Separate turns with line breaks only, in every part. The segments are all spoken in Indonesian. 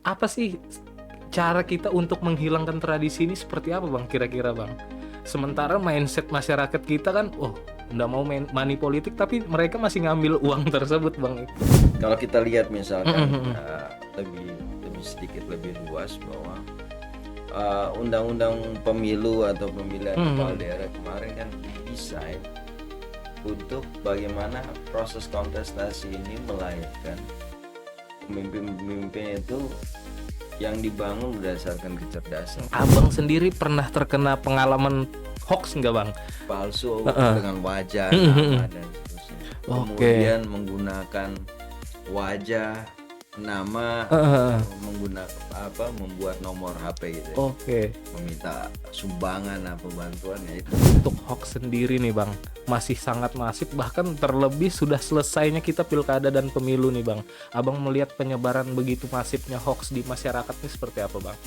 apa sih cara kita untuk menghilangkan tradisi ini seperti apa Bang kira-kira Bang? Sementara mindset masyarakat kita kan, oh nggak mau main money politik tapi mereka masih ngambil uang tersebut Bang.
Kalau kita lihat misalkan
Mhm.
lebih lebih sedikit lebih luas bahwa undang-undang pemilu atau pemilihan kepala daerah kemarin kan didesain untuk bagaimana proses kontestasi ini melahirkan pemimpin-pemimpin itu yang dibangun berdasarkan kecerdasan.
Abang sendiri pernah terkena pengalaman hoax nggak Bang?
Palsu
Heeh.
dengan wajah, nama dan seterusnya.
Oke.
Kemudian menggunakan wajah, nama,
Heeh.
membuat nomor HP gitu ya.
Oke.
Meminta sumbangan apa bantuan ya itu.
Untuk hoax sendiri nih Bang, masih sangat masif, bahkan terlebih sudah selesainya kita pilkada dan pemilu nih Bang. Abang melihat penyebaran begitu masifnya hoax di masyarakat ini seperti apa Bang?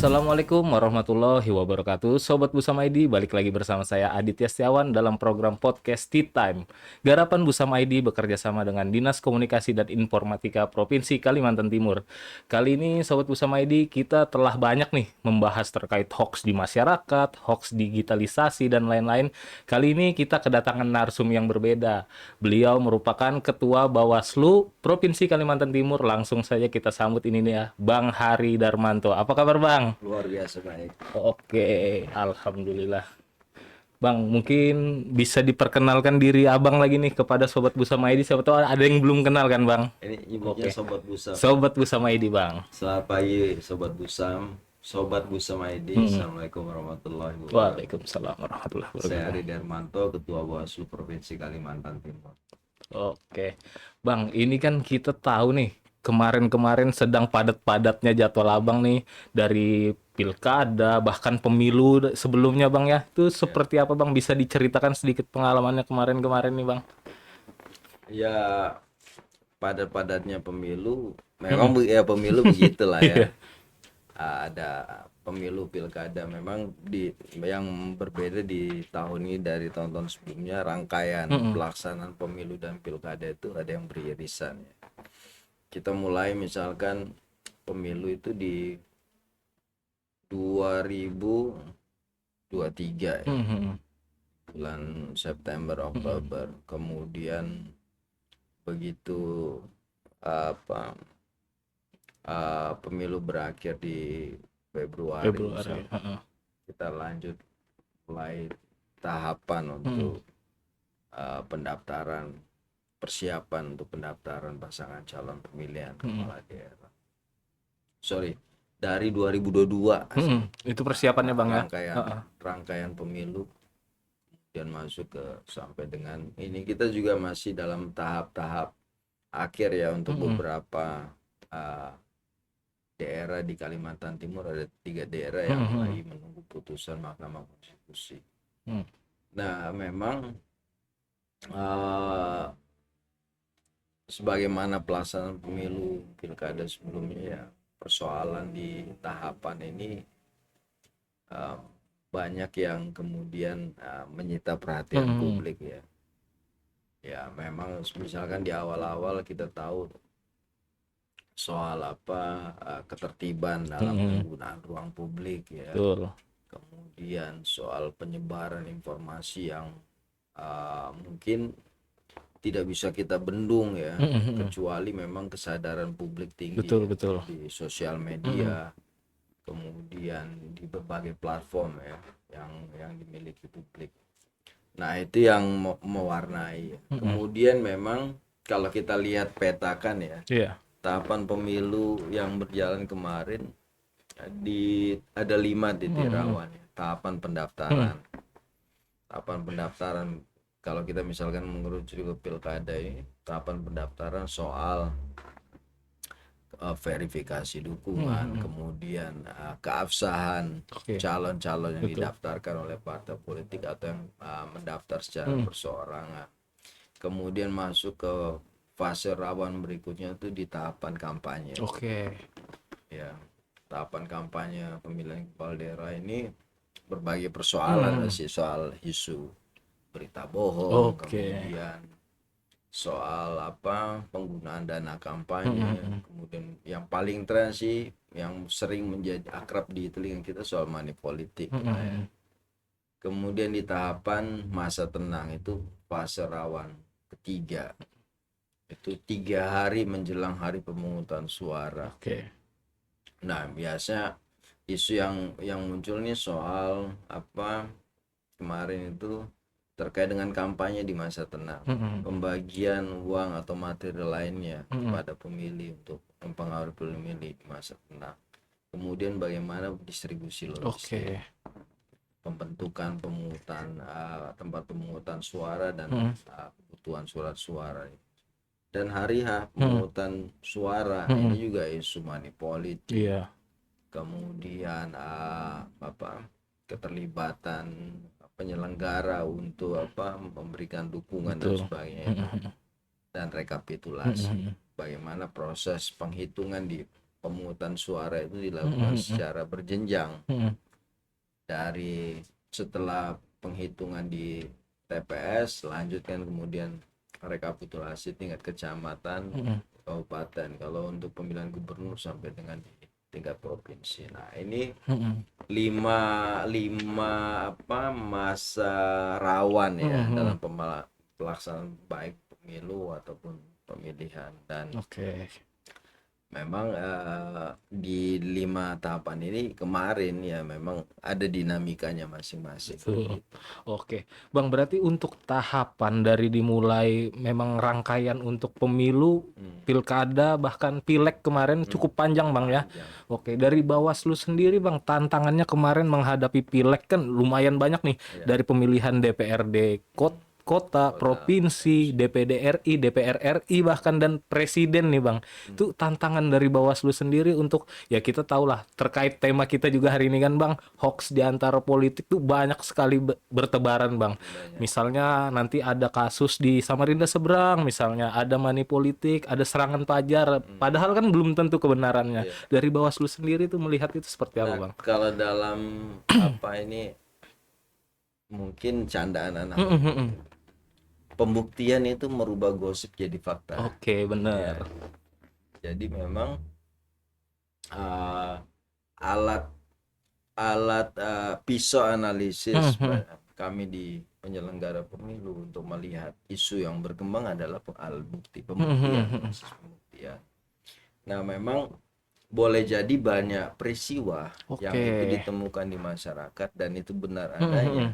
Assalamualaikum warahmatullahi wabarakatuh. Sobat Busama ID, balik lagi bersama saya Aditya Setiawan dalam program podcast Tea Time. Garapan Busama ID bekerja sama dengan Dinas Komunikasi dan Informatika Provinsi Kalimantan Timur. Kali ini Sobat Busama ID kita telah banyak nih membahas terkait hoax di masyarakat, hoax digitalisasi dan lain-lain. Kali ini kita kedatangan narsum yang berbeda. Beliau merupakan Ketua Bawaslu Provinsi Kalimantan Timur. Langsung saja kita sambut ini nih ya, Bang Hari Darmanto. Apa kabar Bang?
Luar biasa baik.
Oke, alhamdulillah. Bang, mungkin bisa diperkenalkan diri Abang lagi nih kepada Sobat Busama ID. Siapa tahu ada yang belum kenal kan Bang?
Ini imiknya
Oke,
Sobat Busam.
Sobat Busama ID Bang.
Selamat pagi Sobat Busam, Sobat Busam ID. Assalamualaikum warahmatullahi wabarakatuh.
Waalaikumsalam warahmatullahi
Saya
wabarakatuh.
Ari Darmanto, Ketua Bawaslu Provinsi Kalimantan Timur.
Oke, Bang, ini kan kita tahu nih, kemarin-kemarin sedang padat-padatnya jadwal Abang nih, dari pilkada, bahkan pemilu sebelumnya Bang ya. Itu seperti apa Bang? Bisa diceritakan sedikit pengalamannya kemarin-kemarin nih Bang?
Ya, padat-padatnya pemilu, memang pemilu begitulah ya.
Iya.
Ada pemilu pilkada memang yang berbeda di tahun ini dari tahun-tahun sebelumnya, rangkaian pelaksanaan pemilu dan pilkada itu ada yang beririsan ya. Kita mulai misalkan pemilu itu di 2023 ya, bulan September Oktober. Kemudian begitu apa pemilu berakhir di Februari,
Februari.
kita lanjut mulai tahapan untuk pendaftaran, persiapan untuk pendaftaran pasangan calon pemilihan kepala daerah. Dari 2022
Itu persiapannya Bang ya.
rangkaian pemilu dan masuk ke sampai dengan ini, kita juga masih dalam tahap-tahap akhir ya untuk beberapa daerah di Kalimantan Timur. Ada 3 daerah yang lagi menunggu putusan Mahkamah Konstitusi. Nah, memang sebagaimana pelaksanaan pemilu pilkada sebelumnya ya, persoalan di tahapan ini banyak yang kemudian menyita perhatian publik ya. Ya, memang misalkan di awal-awal kita tahu soal ketertiban dalam penggunaan ruang publik ya.
Betul.
Kemudian soal penyebaran informasi yang mungkin tidak bisa kita bendung ya, kecuali memang kesadaran publik tinggi
Betul,
ya,
betul.
di sosial media, kemudian di berbagai platform ya yang dimiliki publik. Nah, itu yang mewarnai. Kemudian memang kalau kita lihat petakan ya, tahapan pemilu yang berjalan kemarin ada 5 titik rawan ya. Tahapan pendaftaran. Tahapan pendaftaran, kalau kita misalkan mengerucut ke pilkada ini, tahapan pendaftaran soal verifikasi dukungan, kemudian keabsahan calon-calon yang didaftarkan oleh partai politik atau yang mendaftar secara perseorangan. Kemudian masuk ke fase rawan berikutnya itu di tahapan kampanye. Ya, tahapan kampanye pemilihan kepala daerah ini berbagai persoalan sih, soal isu berita bohong,
Oke.
kemudian soal penggunaan dana kampanye,
Mm-mm.
kemudian yang paling tren sih yang sering menjadi akrab di telinga kita soal money politik lah ya.
Mm-mm.
Kemudian di tahapan masa tenang itu fase rawan ketiga, itu 3 hari menjelang hari pemungutan suara.
Oke.
Nah, biasa isu yang muncul nih soal kemarin itu terkait dengan kampanye di masa tenang,
Mm-mm.
pembagian uang atau materi lainnya
Mm-mm.
kepada pemilih untuk mempengaruhi pemilih di masa tenang. Kemudian bagaimana distribusi logistik,
Oke.
pembentukan tempat pemungutan suara dan
Mm-mm.
kebutuhan surat suara. Dan hari H
Mm-mm.
pemungutan suara ini
Mm-mm.
juga isu money politik,
Iya.
kemudian keterlibatan penyelenggara untuk memberikan dukungan dan
Betul.
sebagainya itu,
Mm-mm.
dan rekapitulasi
Mm-mm.
bagaimana proses penghitungan di pemungutan suara itu dilakukan
Mm-mm.
secara berjenjang,
Mm-mm.
dari setelah penghitungan di TPS lanjutkan kemudian rekapitulasi tingkat kecamatan,
Mm-mm.
kabupaten, kalau untuk pemilihan gubernur sampai dengan di tingkat provinsi. Nah, ini
Mm-mm.
lima lima masa rawan ya
Mm-mm.
dalam pelaksanaan baik pemilu ataupun pemilihan. Dan
Oke.
memang di 5 tahapan ini kemarin ya memang ada dinamikanya masing-masing
Betul.
gitu.
Oke. Bang, berarti untuk tahapan dari dimulai memang rangkaian untuk pemilu, pilkada, bahkan pileg kemarin cukup panjang Bang ya.
Panjang.
Oke, dari Bawaslu sendiri Bang, tantangannya kemarin menghadapi pileg kan lumayan banyak nih.
Ya.
Dari pemilihan DPRD kota, provinsi, DPD RI, DPR RI bahkan dan presiden nih Bang. Itu tantangan dari Bawaslu sendiri untuk, ya kita tahulah terkait tema kita juga hari ini kan Bang, hoax di antara politik tuh banyak sekali bertebaran Bang.
Banyak.
Misalnya nanti ada kasus di Samarinda seberang, misalnya ada money politik, ada serangan pajar, padahal kan belum tentu kebenarannya.
Iya.
Dari Bawaslu sendiri tuh melihat itu seperti apa
Nah,
Bang?
kalau dalam ini mungkin candaan anak
Mm, mm, mm.
pembuktian itu merubah gosip jadi fakta.
Oke, bener.
Ya, jadi memang uh, alat pisau analisis kami di penyelenggara pemilu untuk melihat isu yang berkembang adalah alat bukti, pembuktian, proses pembuktian. Nah, memang boleh jadi banyak peristiwa yang itu
Oke.
ditemukan di masyarakat dan itu benar adanya,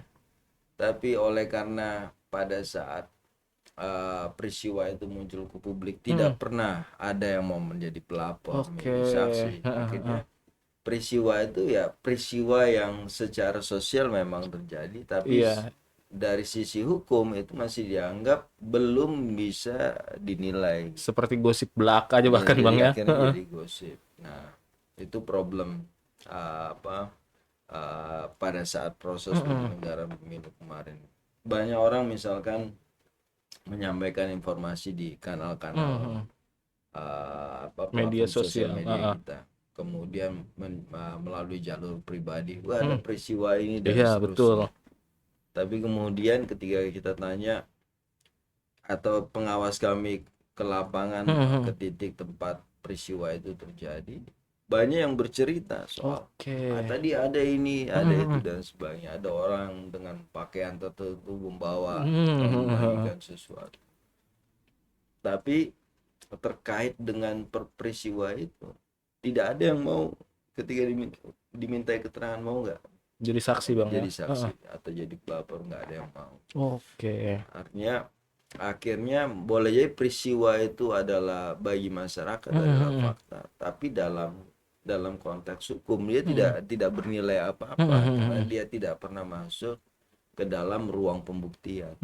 tapi oleh karena pada saat peristiwa itu muncul ke publik tidak pernah ada yang mau menjadi pelapor,
Oke.
menjadi saksi. Akhirnya peristiwa itu ya peristiwa yang secara sosial memang terjadi, tapi
Iya,
dari sisi hukum itu masih dianggap belum bisa dinilai.
seperti gosip belaka aja
Ya,
bahkan
jadi
Bang ya.
akhirnya jadi gosip. Nah, itu problem pada saat proses penyelenggaraan pemilu kemarin. Banyak orang misalkan menyampaikan informasi di kanal-kanal
Media
platform sosial
sosial.
media kita, kemudian melalui jalur pribadi, wah ada peristiwa ini dan
Iya, betul.
seterusnya. Tapi kemudian ketika kita tanya atau pengawas kami ke lapangan, ke titik tempat peristiwa itu terjadi, banyak yang bercerita soal
Oke.
tadi ada ini, ada itu dan sebagainya. Ada orang dengan pakaian tertentu membawa membagikan sesuatu. Tapi terkait dengan peristiwa itu tidak ada yang mau, ketika dimintai keterangan mau nggak
Jadi saksi Bang ya.
jadi saksi atau jadi pelapor, nggak ada yang mau.
Oke.
Artinya akhirnya boleh jadi peristiwa itu adalah bagi masyarakat adalah fakta, tapi dalam konteks hukum dia tidak bernilai apa-apa karena dia tidak pernah masuk ke dalam ruang pembuktian.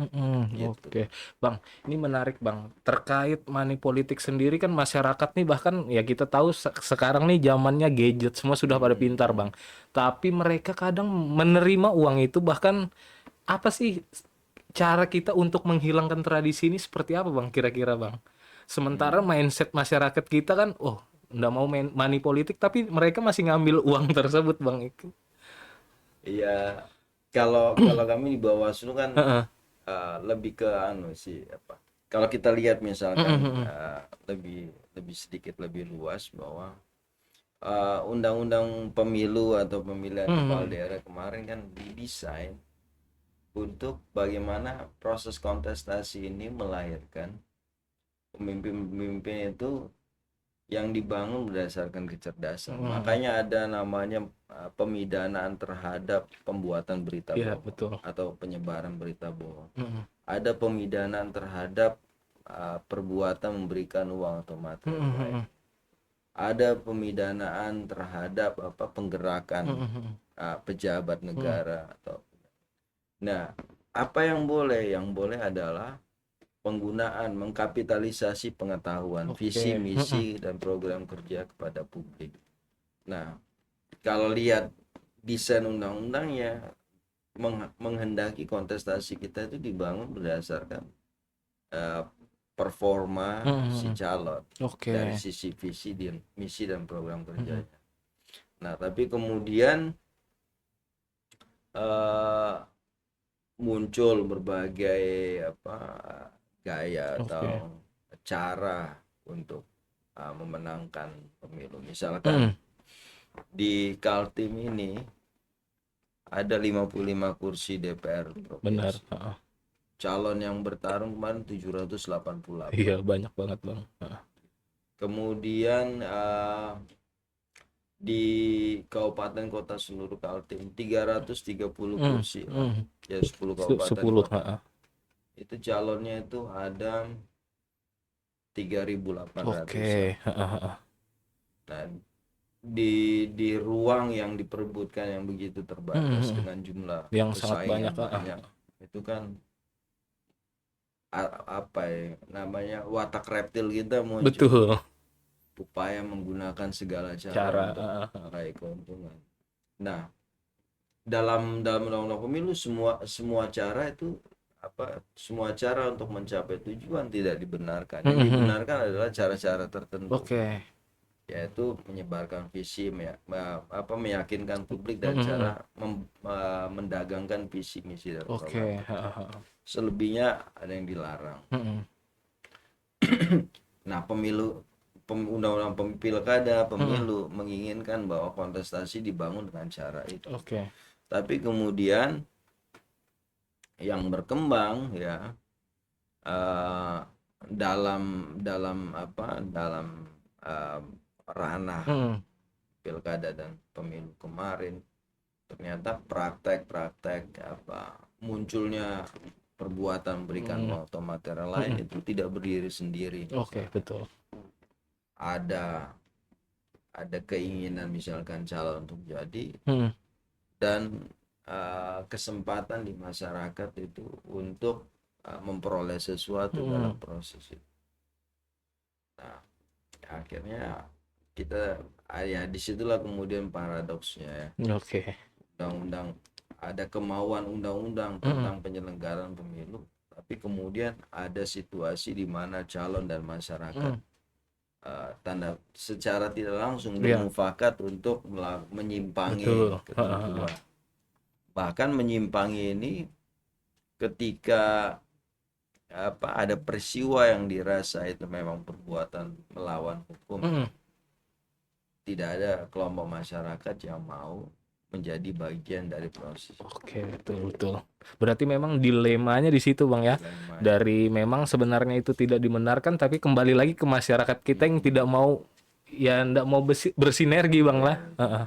Gitu.
Oke, Bang, ini menarik Bang. Terkait money politik sendiri kan masyarakat nih, bahkan ya kita tahu sekarang nih zamannya gadget, semua sudah pada pintar Bang. Tapi mereka kadang menerima uang itu, bahkan apa sih cara kita untuk menghilangkan tradisi ini seperti apa Bang kira-kira Bang? Sementara mindset masyarakat kita kan, oh nggak mau main money politik, tapi mereka masih ngambil uang tersebut Bang.
Iya, kalau kami di Bawaslu kan
Heeh.
lebih ke anu sih apa? Kalau kita lihat misalkan
Mm-mm.
lebih lebih sedikit lebih luas bahwa undang-undang pemilu atau pemilihan kepala
Mm-mm.
daerah kemarin kan didesain untuk bagaimana proses kontestasi ini melahirkan pemimpin-pemimpin itu yang dibangun berdasarkan kecerdasan.
Mm-mm.
Makanya ada namanya pemidanaan terhadap pembuatan berita
Iya,
bohong
betul.
atau penyebaran berita bohong.
Mm-mm.
Ada pemidanaan terhadap perbuatan memberikan uang atau materi lain.
Mm-mm.
Ada pemidanaan terhadap penggerakan
Mm-mm.
pejabat
Mm-mm.
negara atau. Nah, apa yang boleh? Yang boleh adalah penggunaan mengkapitalisasi pengetahuan, visi,
Oke.
misi,
Mm-mm.
dan program kerja kepada publik. Nah, kalau lihat desain undang-undangnya menghendaki kontestasi kita itu dibangun berdasarkan eh, performa si
Mm-mm.
calon dari
Oke.
sisi visi dan misi dan program
Mm-mm.
kerjanya. Nah, tapi kemudian eh, muncul berbagai apa gaya atau
Oke.
cara untuk memenangkan pemilu. Misalkan
Mm-mm.
di Kaltim ini ada 55 kursi DPR
Benar.
provinsi.
Heeh.
Calon yang bertarung kemarin 788.
Iya, banyak banget bang. Heeh.
Kemudian di kabupaten kota seluruh Kaltim 330
Mm.
kursi lah.
Mm.
Ya 10 kabupaten
10.
kota.
Heeh.
Itu calonnya itu ada 3.800-an.
Oke. Heeh. Heeh.
Nah, di ruang yang diperebutkan yang begitu terbatas
Mm-mm.
dengan jumlah
Yang sangat
pesaing
banyak.
yang
Heeh.
banyak, itu kan apa ya namanya watak reptil kita muncul,
Betul.
upaya menggunakan segala cara
Cara.
untuk
Heeh. Heeh.
meraih keuntungan. Nah, dalam undang-undang pemilu semua semua cara itu semua cara untuk mencapai tujuan tidak dibenarkan. Yang
Mm-mm.
dibenarkan adalah cara-cara tertentu,
Oke.
yaitu menyebarkan visi meyakinkan publik dan cara
Mm-mm.
mendagangkan visi misi dan program
Oke.
kerja.
Heeh. Heeh.
Selebihnya ada yang dilarang.
Mm-mm.
Nah, undang-undang pilkada
Mm-mm.
pemilu menginginkan bahwa kontestasi dibangun dengan cara itu,
Oke.
tapi kemudian yang berkembang ya eh, dalam dalam dalam eh, ranah
Mm-mm.
pilkada dan pemilu kemarin, ternyata praktek-praktek munculnya perbuatan memberikan
Mm-mm.
uang atau materi lain
Mm-mm.
itu tidak berdiri sendiri.
Oke, betul.
Ada keinginan misalkan calon untuk jadi,
Mm-mm.
dan kesempatan di masyarakat itu untuk memperoleh sesuatu dalam
Mm-mm.
proses itu. Nah, akhirnya kita ya disitulah kemudian paradoksnya ya.
Oke.
Undang-undang ada kemauan undang-undang
Mm-mm.
tentang penyelenggaraan pemilu, tapi kemudian ada situasi di mana calon dan masyarakat
Mm.
tanda secara tidak langsung
Iya,
bermufakat untuk menyimpangi
betul. Heeh. Heeh.
ketentuan. Bahkan menyimpangi ini ketika ada peristiwa yang dirasa itu memang perbuatan melawan hukum,
Mm-mm.
tidak ada kelompok masyarakat yang mau menjadi bagian dari proses
Oke, betul betul. Berarti memang dilemanya di situ, Bang ya.
dilemanya.
Dari memang sebenarnya itu tidak dibenarkan, tapi kembali lagi ke masyarakat kita yang tidak mau, ya tidak mau bersinergi, Bang
Ya,
lah. Heeh.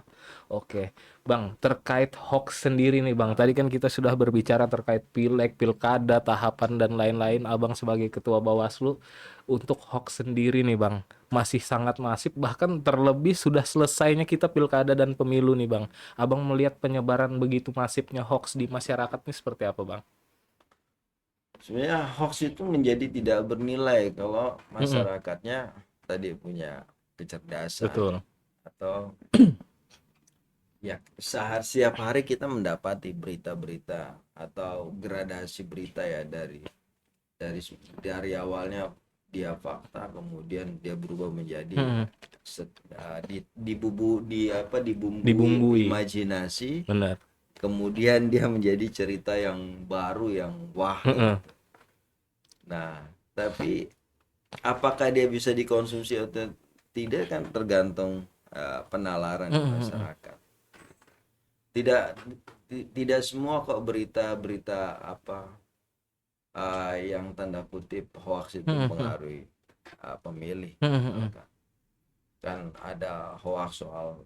Oke, Bang, terkait hoax sendiri nih, Bang. Tadi kan kita sudah berbicara terkait pileg, pilkada, tahapan dan lain-lain. Abang sebagai ketua Bawaslu, untuk hoax sendiri nih, Bang, masih sangat masif. Bahkan terlebih sudah selesainya kita pilkada dan pemilu nih, Bang. Abang melihat penyebaran begitu masifnya hoax di masyarakat ini seperti apa, Bang?
sebenarnya hoax itu menjadi tidak bernilai kalau
Mm-mm.
masyarakatnya tadi punya kecerdasan
Betul.
atau ya setiap hari kita mendapati berita-berita atau gradasi berita ya dari dari awalnya dia fakta kemudian dia berubah menjadi
Mm-mm.
dibumbui
Dibumbui.
imajinasi
Benar.
kemudian dia menjadi cerita yang baru yang wah
Heeh.
gitu. Nah, tapi apakah dia bisa dikonsumsi atau tidak kan tergantung penalaran di
Heeh.
masyarakat. Tidak semua kok berita-berita apa yang tanda kutip hoax itu
Heeh. Heeh.
mempengaruhi pemilih.
Heeh.
Misalkan kan ada hoax soal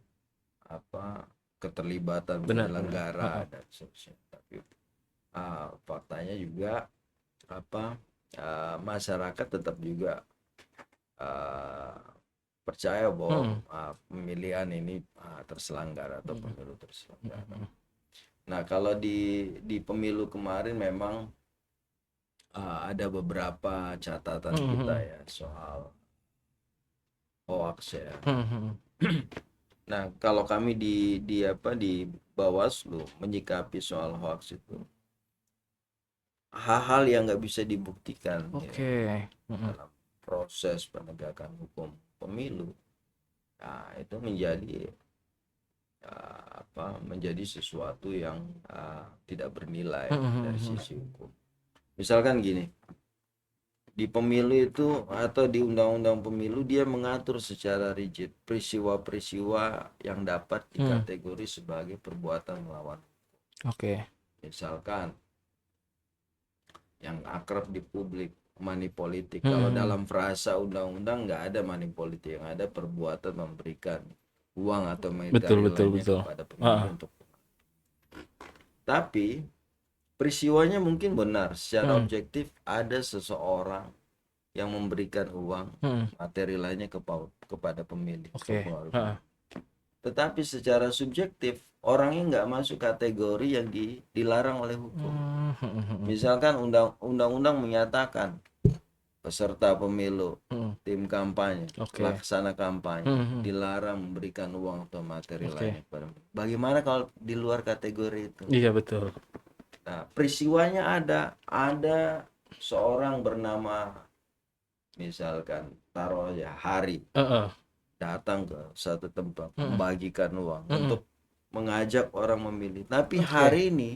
apa keterlibatan
Benar, benar.
penyelenggara
Heeh.
dan seterusnya. Tapi faktanya juga apa masyarakat tetap juga uh, percaya bahwa
Heeh.
pemilihan ini terselenggara atau
Heeh.
pemilu terselenggara.
Heeh.
Nah, kalau di pemilu kemarin memang ada beberapa catatan kita
Heeh.
ya soal hoax ya.
Heeh.
Nah, kalau kami di Bawaslu menyikapi soal hoax itu hal-hal yang nggak bisa dibuktikan ya,
Oke. Heeh.
dalam proses penegakan hukum pemilu. Nah, itu menjadi menjadi sesuatu yang tidak bernilai dari
Heeh.
sisi hukum. Misalkan gini, di pemilu itu atau di undang-undang pemilu dia mengatur secara rigid peristiwa-peristiwa yang dapat
Heeh.
dikategori sebagai perbuatan melawan.
Oke.
Misalkan yang akrab di publik money politik. Kalau
Heeh.
dalam frasa undang-undang nggak ada money politik, yang ada perbuatan memberikan uang atau
Betul,
materi
betul,
lainnya
betul.
kepada
Heeh.
pemilih untuk. Tapi peristiwanya mungkin benar secara
Heeh.
objektif ada seseorang yang memberikan uang
Heeh.
materi lainnya kepada pemilih atau
Oke.
pengaruh
Heeh.
pemilih. Tetapi secara subjektif orangnya nggak masuk kategori yang dilarang oleh hukum.
Heeh.
Misalkan undang-undang menyatakan peserta pemilu,
Heeh.
tim kampanye,
Oke.
pelaksana kampanye
Heeh.
dilarang memberikan uang atau materi
Oke.
lainnya kepada. Bagaimana kalau di luar kategori itu?
Iya, betul.
Nah, peristiwanya ada seorang bernama misalkan taruh aja Hari
Heeh.
datang ke satu tempat
Heeh.
membagikan uang
Heeh.
untuk mengajak orang memilih. Tapi
Oke.
Hari ini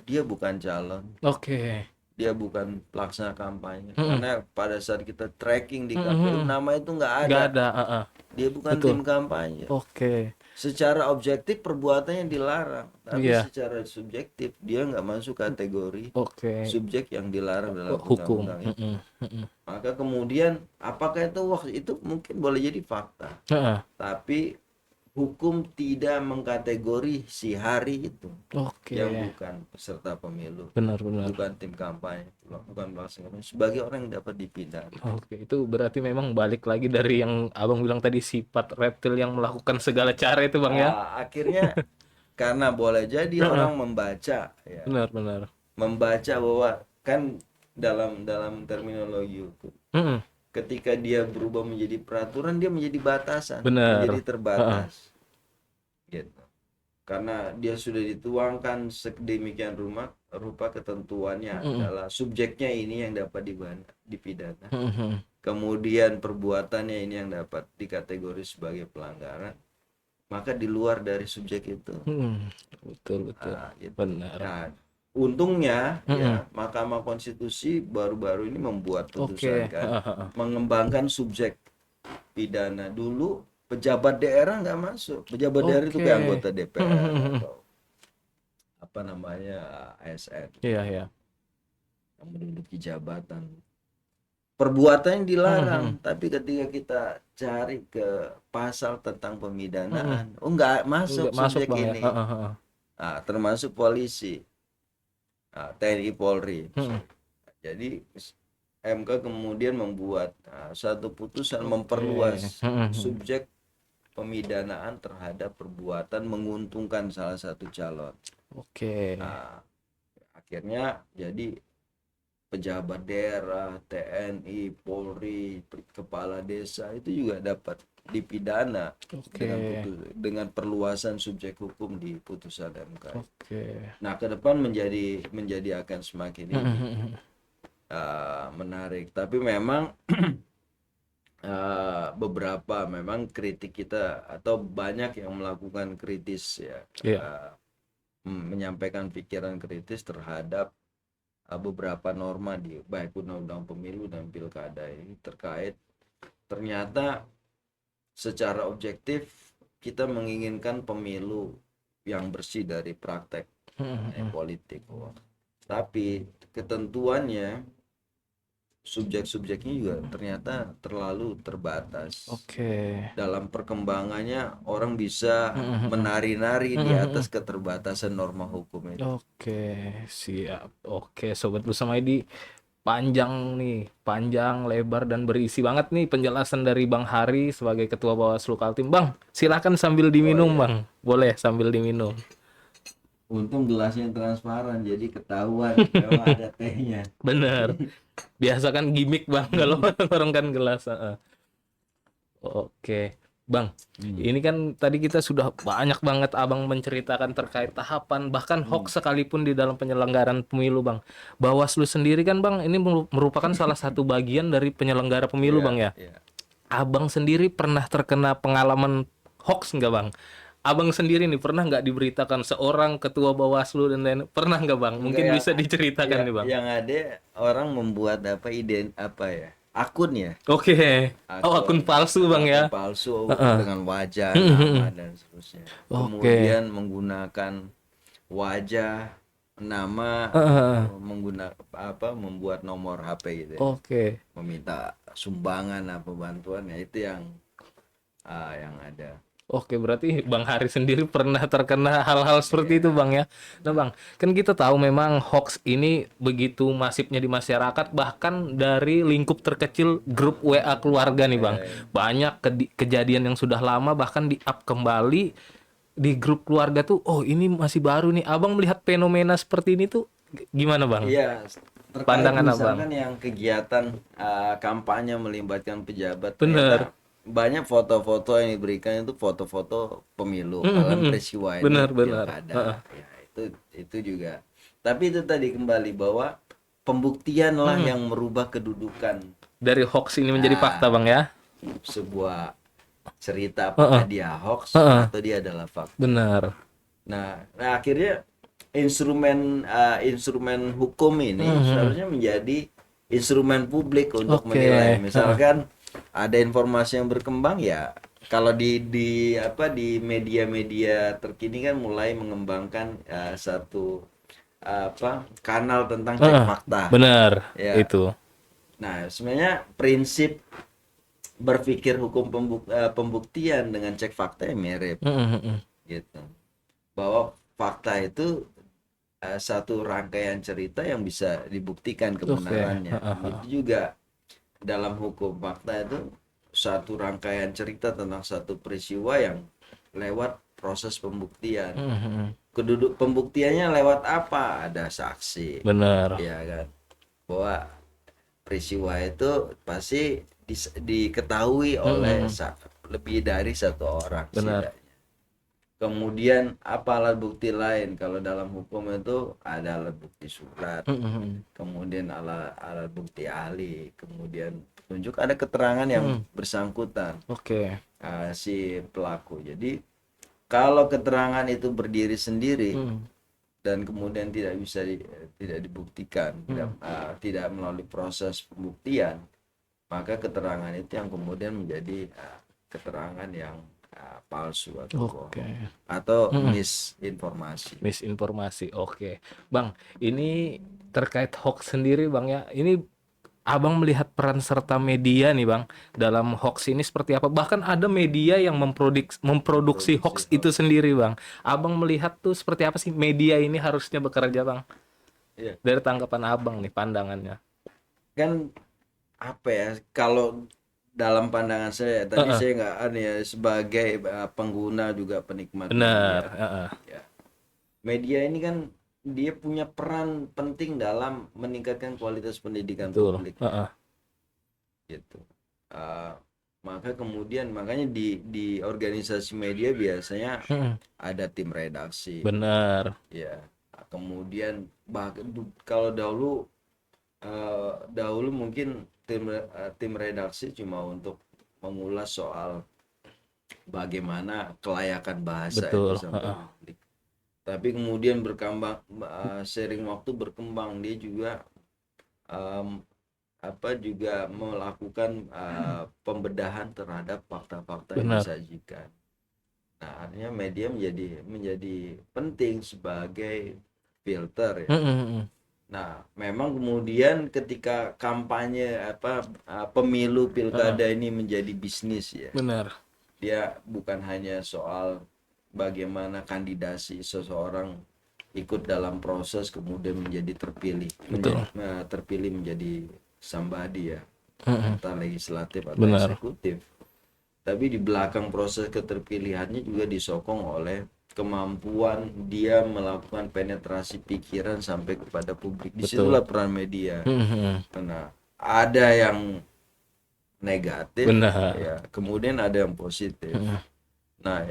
dia bukan calon,
Oke.
dia bukan pelaksana kampanye
Heeh.
karena pada saat kita tracking di
Heeh.
KPU
Heeh.
nama itu nggak
Nggak
ada,
ada. Heeh.
dia bukan
Betul.
tim kampanye.
Oke.
Secara objektif perbuatannya dilarang, tapi
Iya.
secara subjektif dia nggak masuk kategori
Oke.
subjek yang dilarang dalam
Hukum.
undang-undang itu.
Heeh. Heeh.
Maka kemudian apakah itu wah itu mungkin boleh jadi fakta,
Heeh.
tapi hukum tidak mengkategori si Hari itu yang
Oke.
bukan peserta pemilu,
Benar-benar.
bukan tim kampanye, bukan pelaksana kampanye, sebagai orang yang dapat dipidana.
Oke, itu berarti memang balik lagi dari yang abang bilang tadi, sifat reptil yang melakukan segala cara itu bang ya.
Akhirnya karena boleh jadi
Heeh.
orang membaca ya,
Benar-benar.
membaca bahwa kan dalam dalam terminologi hukum
Heeh.
ketika dia berubah menjadi peraturan dia menjadi batasan,
Benar.
menjadi
Heeh.
terbatas gitu. Karena dia sudah dituangkan sedemikian rupa ketentuannya
Heeh.
adalah subjeknya ini yang dapat dipidana.
Heeh.
Kemudian perbuatannya ini yang dapat dikategori sebagai pelanggaran. Maka di luar dari subjek itu.
Heeh. Betul, betul.
Gitu.
Benar.
Nah, untungnya
Heeh.
ya Mahkamah Konstitusi baru-baru ini membuat putusan
Oke.
kan
Heeh.
mengembangkan subjek pidana. Dulu pejabat daerah nggak masuk, pejabat daerah itu
Oke.
kayak anggota DPR
Heeh.
atau apa namanya ASN
Iya, iya.
yang menduduki jabatan, perbuatannya dilarang.
Heeh.
Tapi ketika kita cari ke pasal tentang
Heeh.
pemidanaan, oh nggak masuk
Nggak masuk
subjek
bang ya.
ini.
Heeh. Heeh.
Nah, termasuk polisi, TNI Polri.
Heeh.
Jadi MK kemudian membuat satu putusan
Oke.
memperluas
Heeh.
subjek pemidanaan terhadap perbuatan menguntungkan salah satu calon.
Oke.
Nah, akhirnya jadi pejabat daerah, TNI, Polri, kepala desa itu juga dapat dipidana
Oke.
dengan perluasan subjek hukum di putusan MK.
Oke.
Nah, ke depan menjadi akan semakin ini
Heeh.
menarik. Tapi memang beberapa memang kritik kita atau banyak yang melakukan kritis ya,
Iya.
menyampaikan pikiran kritis terhadap beberapa norma di baik undang-undang pemilu dan pilkada ini terkait ternyata secara objektif kita menginginkan pemilu yang bersih dari praktek politik. Tapi ketentuannya subjek-subjeknya juga ternyata terlalu terbatas.
Oke.
Dalam perkembangannya orang bisa menari-nari di atas keterbatasan norma hukum itu.
Oke, siap. Oke, Sobat Bersama ID, panjang nih, panjang, lebar, dan berisi banget nih penjelasan dari Bang Hari sebagai Ketua Bawaslu Kaltim. Bang, silakan sambil diminum,
iya.
Bang. Boleh sambil diminum.
Untung gelasnya transparan jadi ketahuan memang ada tehnya.
Bener. Biasa kan gimmick, Bang, kalau orang kan gelas. Oke, Bang. Ini kan tadi kita sudah banyak banget Abang menceritakan terkait tahapan, bahkan hoax sekalipun di dalam penyelenggaraan pemilu, Bang. Bawaslu sendiri kan, Bang, ini merupakan salah satu bagian dari penyelenggara pemilu, Bang, ya.
Iya.
Abang sendiri pernah terkena pengalaman hoax nggak, Bang? Abang sendiri nih pernah nggak diberitakan seorang ketua Bawaslu dan lain, pernah nggak, Bang?
Enggak,
Mungkin bisa diceritakan nih, Bang.
yang ada orang membuat apa ya, akun ya,
Oke. Oh, akun palsu, Bang, ya.
akun palsu dengan wajah, nama dan seterusnya.
Oke.
Kemudian menggunakan wajah, nama, membuat nomor HP gitu ya.
Oke.
Meminta sumbangan apa bantuan ya, itu yang ada.
Oke, berarti Bang Hari sendiri pernah terkena hal-hal seperti itu, Bang, ya. Nah, Bang, kan kita tahu memang hoax ini begitu masifnya di masyarakat, bahkan dari lingkup terkecil grup WA keluarga nih, Bang. Banyak kejadian yang sudah lama bahkan di-up kembali di grup keluarga tuh. Oh, ini masih baru nih. Abang melihat fenomena seperti ini tuh gimana, Bang?
Iya, terkait
Pandangan Abang.
misalkan yang kegiatan kampanye melibatkan pejabat,
Bener.
ternyata banyak foto-foto yang diberikan itu foto-foto pemilu dalam peristiwa ini
Bener, bener.
pilkada. Ya, itu juga. Tapi itu tadi kembali bahwa pembuktian lah yang merubah kedudukan
Dari hoax ini menjadi fakta, Bang, ya.
sebuah cerita, apakah dia hoax atau dia adalah fakta.
Bener.
Nah, akhirnya instrumen hukum ini seharusnya menjadi instrumen publik untuk
Oke.
menilai. Misalkan ada informasi yang berkembang, ya kalau di media-media terkini kan mulai mengembangkan satu kanal tentang cek fakta.
Bener,
Ya.
itu.
Nah, sebenarnya prinsip berpikir hukum pembuktian dengan cek fakta yang mirip gitu. Bahwa fakta itu satu rangkaian cerita yang bisa dibuktikan kebenarannya. Itu juga dalam hukum fakta itu satu rangkaian cerita tentang satu peristiwa yang lewat proses pembuktian. Pembuktiannya lewat apa? Ada saksi.
Bener.
Ya kan. Bahwa peristiwa itu pasti diketahui oleh lebih dari satu orang.
Benar.
Kemudian apa alat bukti lain? Kalau dalam hukum itu ada alat bukti surat, kemudian alat bukti ahli, kemudian tunjuk ada keterangan yang bersangkutan.
Oke.
Si pelaku. Jadi kalau keterangan itu berdiri sendiri dan kemudian tidak bisa tidak dibuktikan, tidak melalui proses pembuktian, maka keterangan itu yang kemudian menjadi keterangan yang palsu atau bohong atau
misinformasi. Oke, Bang, ini terkait hoax sendiri, Bang, ya. Ini Abang melihat peran serta media nih, Bang, dalam hoax ini seperti apa? Bahkan ada media yang memproduksi hoax itu sendiri, Bang. Abang melihat tuh seperti apa sih media ini harusnya bekerja, Bang?
Iya.
Dari tanggapan Abang nih, pandangannya.
Kan apa ya, kalau dalam pandangan saya tadi saya nggak ya sebagai pengguna juga penikmat
Benar.
media. Ya. Media ini kan dia punya peran penting dalam meningkatkan kualitas pendidikan publik. Gitu. Makanya di organisasi media biasanya ada tim redaksi.
Benar.
Ya. Kemudian kalau dahulu mungkin tim redaksi cuma untuk mengulas soal bagaimana kelayakan bahasa itu sampai publik. Tapi kemudian berkembang, sering waktu berkembang, dia juga em, juga melakukan pembedahan terhadap fakta-fakta yang
Benar.
disajikan. Nah, artinya media menjadi penting sebagai filter ya.
Mm-mm.
Nah, memang kemudian ketika kampanye pemilu
Heeh.
pilkada ini menjadi bisnis ya.
Benar.
Dia bukan hanya soal bagaimana kandidasi seseorang ikut dalam proses kemudian menjadi
Betul.
terpilih menjadi somebody ya,
Mm-mm.
entah legislatif atau
Benar.
eksekutif. Tapi di belakang proses keterpilihannya juga disokong oleh kemampuan dia melakukan penetrasi pikiran sampai kepada publik.
Betul.
Disitulah peran media.
Mm-mm.
Karena ada yang negatif
Benar.
ya, kemudian ada yang positif.
Mm-mm.
Nah,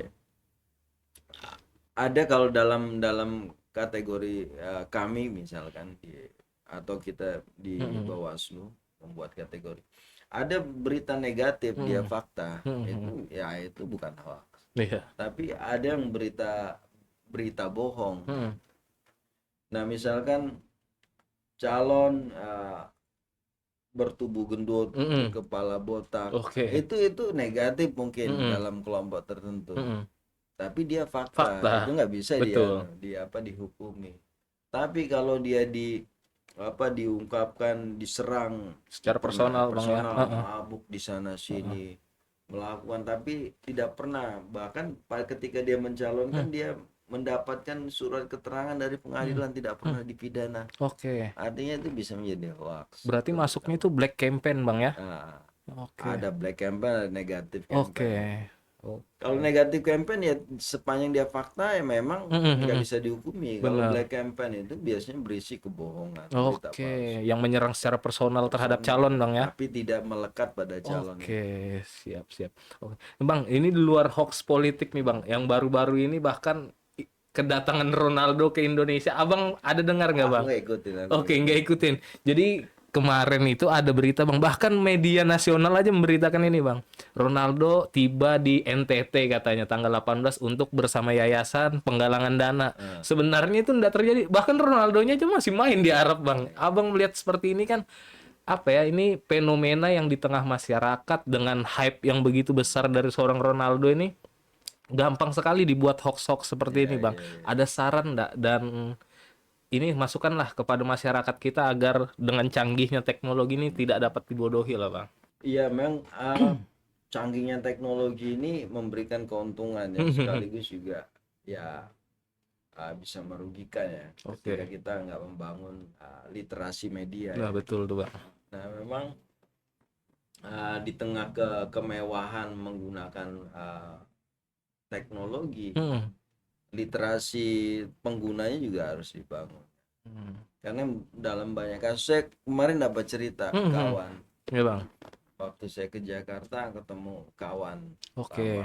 ada kalau dalam dalam kategori kami misalkan atau kita di
Mm-mm.
Bawaslu membuat kategori, ada berita negatif dia
Mm-mm.
fakta,
Mm-mm.
itu ya itu bukan hoax.
Iya.
Tapi ada yang berita berita bohong.
Mm-mm.
Nah, misalkan calon bertubuh gendut,
Mm-mm.
berkepala botak,
Oke.
itu negatif mungkin
Mm-mm.
dalam kelompok tertentu.
Mm-mm.
Tapi dia fakta, itu
Fakta.
nggak bisa
Betul.
dihukumi. Tapi kalau dia diungkapkan, diserang,
Secara
pernah
personal bang ya.
personal,
Heeh.
mabuk di sana
Heeh.
sini, melakukan, tapi tidak pernah, bahkan ketika dia
Hmm.
mencalonkan dia mendapatkan surat keterangan dari
Hmm.
pengadilan tidak
Hmm.
pernah dipidana.
Oke.
Artinya itu bisa menjadi hoax
Berarti masuknya itu black campaign bang ya.
Nah,
Oke.
ada black campaign, ada negatif
Oke.
campaign. Kalau
Oke.
negatif campaign ya sepanjang dia fakta ya memang
Mm-mm.
nggak
Mm-mm.
bisa dihukumi. Kalau black
Benar.
campaign itu biasanya berisi kebohongan, berita
Oke.
palsu,
Yang menyerang secara personal terhadap
personal,
calon bang ya.
tapi tidak melekat pada calon
Oke,
itu.
siap, siap. Oke. Bang, ini di luar hoax politik nih, Bang. Yang baru-baru ini bahkan kedatangan Ronaldo ke Indonesia. Abang ada dengar nggak,
Aku
Bang?
nggak ikutin, aku nggak
Oke, nggak
ikutin.
ikutin. Jadi kemarin itu ada berita, Bang. Bahkan media nasional aja memberitakan ini, Bang. Ronaldo tiba di NTT katanya tanggal 18 untuk bersama yayasan penggalangan dana.
Nah,
Sebenarnya itu nggak terjadi. Bahkan Ronaldonya aja masih main di Arab, Bang. Abang melihat seperti ini kan apa ya, ini fenomena yang di tengah masyarakat dengan hype yang begitu besar dari seorang Ronaldo ini gampang sekali dibuat hoax-hoax seperti
iya,
ini, Bang.
iya, iya.
Ada saran enggak, dan ini masukanlah kepada masyarakat kita agar dengan canggihnya teknologi ini tidak dapat dibodohi lah, Bang.
Iya, memang canggihnya teknologi ini memberikan keuntungan ya, sekaligus juga ya bisa merugikan ya ketika
Oke.
kita nggak membangun literasi media
Nah,
ya.
betul tuh, Bang.
Nah, memang di tengah kemewahan menggunakan teknologi,
Hmm.
literasi penggunanya juga harus dibangun.
Hmm.
Karena dalam banyak kasus, saya kemarin dapat cerita
Hmm.
kawan,
Ya, Bang.
waktu saya ke Jakarta ketemu kawan lama,
Oke.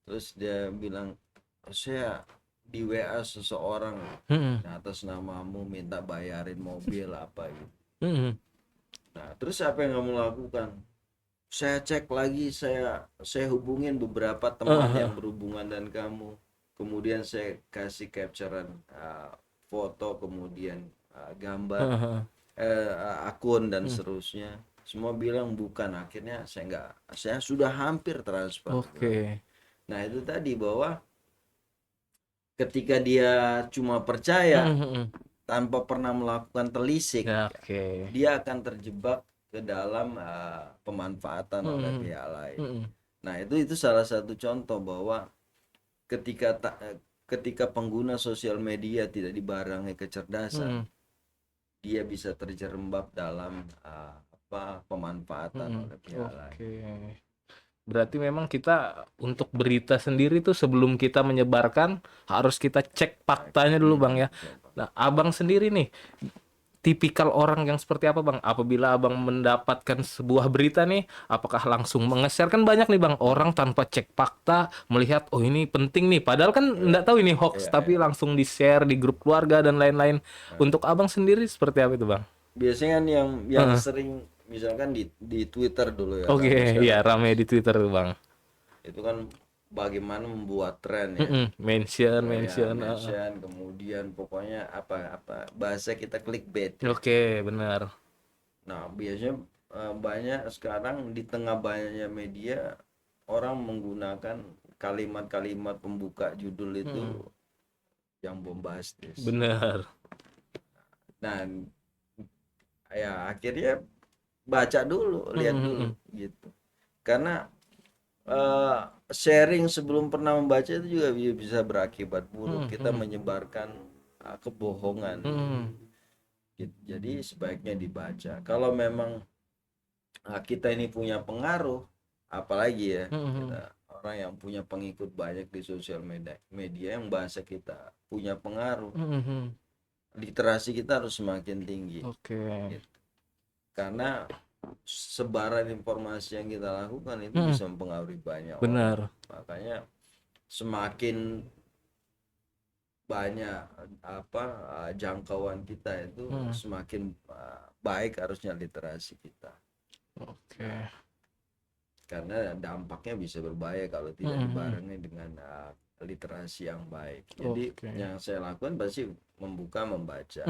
terus dia bilang, saya di WA seseorang
Hmm.
atas namamu minta bayarin mobil apa gitu.
Hmm.
Nah, terus apa yang kamu lakukan? Saya cek lagi, saya hubungin beberapa teman yang berhubungan dan kamu, kemudian saya kasih capturean foto, kemudian gambar, akun dan seterusnya, semua bilang bukan. Akhirnya saya sudah hampir transfer.
Oke.
Nah, itu tadi bahwa ketika dia cuma percaya
Hmm.
tanpa pernah melakukan telisik,
Ya, oke.
dia akan terjebak ke dalam pemanfaatan oleh
Hmm.
pihak lain.
Hmm.
Nah, itu salah satu contoh bahwa ketika ketika pengguna sosial media tidak dibarengi kecerdasan,
Hmm.
dia bisa terjerembab dalam pemanfaatan oleh pihak lain.
Oke. Berarti memang kita untuk berita sendiri tuh sebelum kita menyebarkan harus kita cek faktanya dulu, Bang ya. Nah, Abang sendiri nih tipikal orang yang seperti apa, Bang? Apabila Abang mendapatkan sebuah berita nih, apakah langsung menge-share? Kan banyak nih, Bang, orang tanpa cek fakta melihat oh ini penting nih, padahal kan nggak tahu ini hoax,
Iya,
tapi
iya.
langsung di-share di grup keluarga dan lain-lain. Untuk Abang sendiri seperti apa itu, Bang?
Biasanya kan yang sering misalkan di Twitter dulu ya,
Oke,
ramai
ya
sekarang
rame di Twitter tuh, Bang.
itu kan bagaimana membuat tren ya.
Mention,
Ya,
mention.
mention, kemudian pokoknya apa bahasa kita clickbait ya.
Oke, benar.
Nah, biasanya banyak sekarang di tengah banyaknya media orang menggunakan kalimat-kalimat pembuka judul itu yang bombastis.
Benar.
Nah, ya akhirnya baca dulu, lihat dulu gitu. Karena sharing sebelum pernah membaca itu juga bisa berakibat buruk. Kita menyebarkan kebohongan. Jadi sebaiknya dibaca. Kalau memang kita ini punya pengaruh, apalagi ya orang yang punya pengikut banyak di sosial media yang bahasa kita punya pengaruh, literasi kita harus semakin tinggi. Gitu. Karena sebaran informasi yang kita lakukan itu bisa mempengaruhi banyak orang. Makanya semakin banyak jangkauan kita itu semakin baik harusnya literasi kita. Karena dampaknya bisa berbahaya kalau tidak dibarengi dengan literasi yang baik. Jadi yang saya lakukan pasti membaca.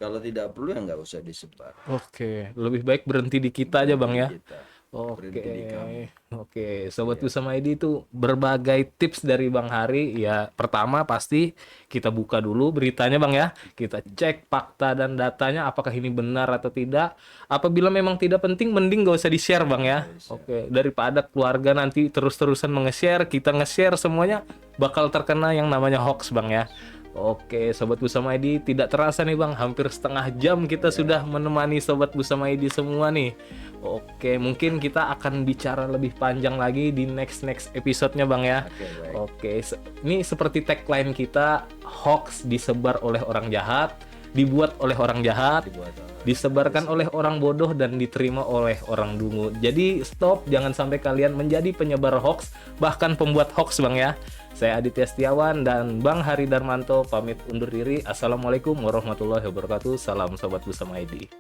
Kalau tidak perlu ya nggak usah disebar.
Lebih baik berhenti di kita aja Bang ya.
Oke,
Sobat Busama ID itu berbagai tips dari Bang Hari. Ya, pertama pasti kita buka dulu beritanya Bang ya. Kita cek fakta dan datanya apakah ini benar atau tidak. Apabila memang tidak penting, mending gak usah di-share Bang ya. Daripada keluarga nanti terus-terusan nge-share, kita nge-share semuanya bakal terkena yang namanya hoax Bang ya. Sobat Busama ID, tidak terasa nih Bang, hampir setengah jam kita sudah menemani Sobat Busama ID semua nih. Mungkin kita akan bicara lebih panjang lagi di next episode-nya Bang ya. Ini seperti tagline kita, hoax disebar oleh orang jahat, dibuat oleh orang jahat, disebarkan oleh orang bodoh dan diterima oleh orang dungu. Jadi stop, jangan sampai kalian menjadi penyebar hoax, bahkan pembuat hoax Bang ya. Saya Aditya Setiawan dan Bang Hari Darmanto pamit undur diri. Assalamualaikum warahmatullahi wabarakatuh. Salam Sobat Busama ID.